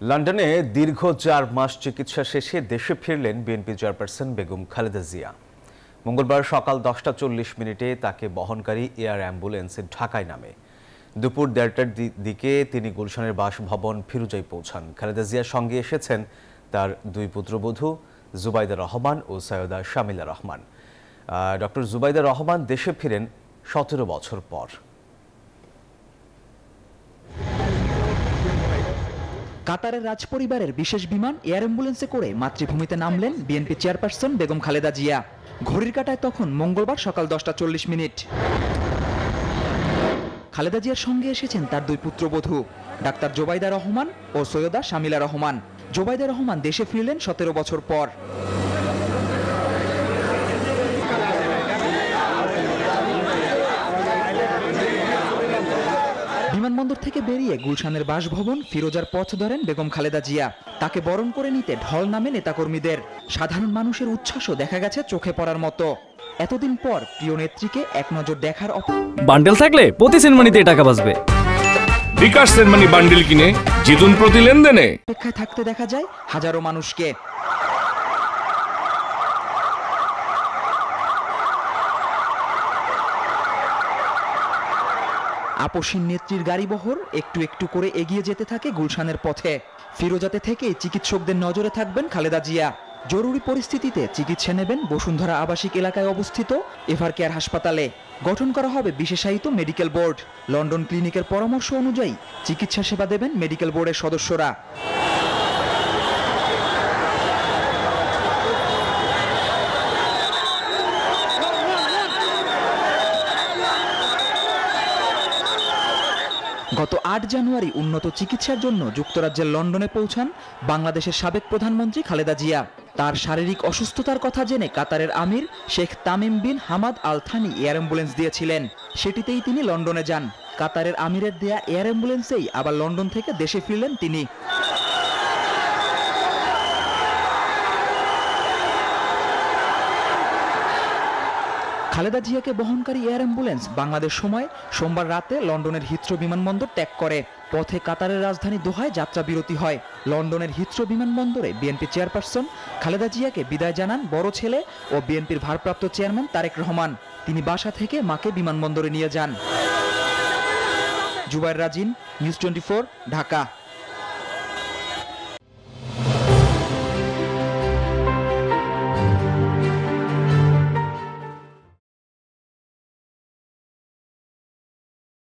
লন্ডনে দীর্ঘ ৪ মাস চিকিৎসা শেষে দেশে ফিরলেন বিএনপি চেয়ারপারসন বেগম খালেদা জিয়া। মঙ্গলবার সকাল 10টা 40 মিনিটে তাকে বহনকারী এয়ার অ্যাম্বুলেন্সে ঢাকায় নামে। দুপুর 1:30টার দিকে তিনি গুলশানের বাসভবন ফিরোজায় পৌঁছান। খালেদা জিয়ার সঙ্গে এসেছেন তার দুই পুত্রবধূ জুবাইদা রহমান ও সৈয়দা শামিলা রহমান। ডক্টর জুবাইদা রহমান দেশে ফিরেন 17 বছর পর। কাতারের রাজপরিবারের বিশেষ বিমান এয়ার অ্যাম্বুলেন্সে করে মাতৃভূমিতে নামলেন বিএনপি চেয়ারপারসন বেগম খালেদা জিয়া। ঘড়ির কাঁটায় তখন মঙ্গলবার সকাল 10টা 40 মিনিট। খালেদা জিয়ার সঙ্গে এসেছেন তার দুই পুত্রবধূ ডাক্তার জুবাইদা রহমান ও সৈয়দা শামিলা রহমান। জুবাইদা রহমান দেশে ফিরলেন 17 বছর পর। বিমানবন্দর থেকে বেরিয়ে গুলশানের বাসভবন ফিরোজার পথ ধরেন বেগম খালেদা জিয়া। তাকে বরণ করে নিতে ঢল নামে নেতাকর্মীদের। সাধারণ মানুষের উচ্ছ্বাসও দেখা গেছে চোখে পড়ার মতো। এতদিন পর প্রিয় নেত্রীকে এক নজর দেখার বান্ডেল থাকলে প্রতি সেনমানিতে টাকা বাঁচবে। বিকাশ সেনমানি বান্ডেল কিনে জিতুন প্রতি লেনদেনে। অপেক্ষায় থাকতে দেখা যায় হাজারো মানুষকে। আপসীন নেত্রীর গাড়িবহর একটু একটু করে এগিয়ে যেতে থাকে গুলশানের পথে। ফিরোজাতে থেকে চিকিৎসকদের নজরে থাকবেন খালেদা জিয়া। জরুরি পরিস্থিতিতে চিকিৎসা নেবেন বসুন্ধরা আবাসিক এলাকায় অবস্থিত এভারকেয়ার হাসপাতালে। গঠন করা হবে বিশেষায়িত মেডিকেল বোর্ড। লন্ডন ক্লিনিকের পরামর্শ অনুযায়ী চিকিৎসা সেবা দেবেন মেডিকেল বোর্ডের সদস্যরা। গত 8 জানুয়ারি উন্নত চিকিৎসার জন্য যুক্তরাজ্যের লন্ডনে পৌঁছান বাংলাদেশের সাবেক প্রধানমন্ত্রী খালেদা জিয়া। তার শারীরিক অসুস্থতার কথা জেনে কাতারের আমির Sheikh Tamim bin Hamad Al Thani air ambulance দিয়েছিলেন। সেটিতেই তিনি লন্ডনে যান। কাতারের আমিরের দেয়া এয়ার অ্যাম্বুলেন্সেই আবার লন্ডন থেকে দেশে ফিরলেন তিনি। খালেদা জিয়াকে বহনকারী এয়ার অ্যাম্বুলেন্স বাংলাদেশ সময় সোমবার রাতে লন্ডনের হিথ্রো বিমানবন্দর ত্যাগ করে। পথে কাতারের রাজধানী দোহায় যাত্রা বিরতি হয়। লন্ডনের হিথ্রো বিমানবন্দরে বিএনপি চেয়ারপারসন খালেদা জিয়াকে বিদায় জানান বড় ছেলে ও বিএনপির ভারপ্রাপ্ত চেয়ারম্যান তারেক রহমান। তিনি বাসা থেকে মাকে বিমানবন্দরে নিয়ে যান। জুবাইর রাজিন, নিউজ 24, ঢাকা।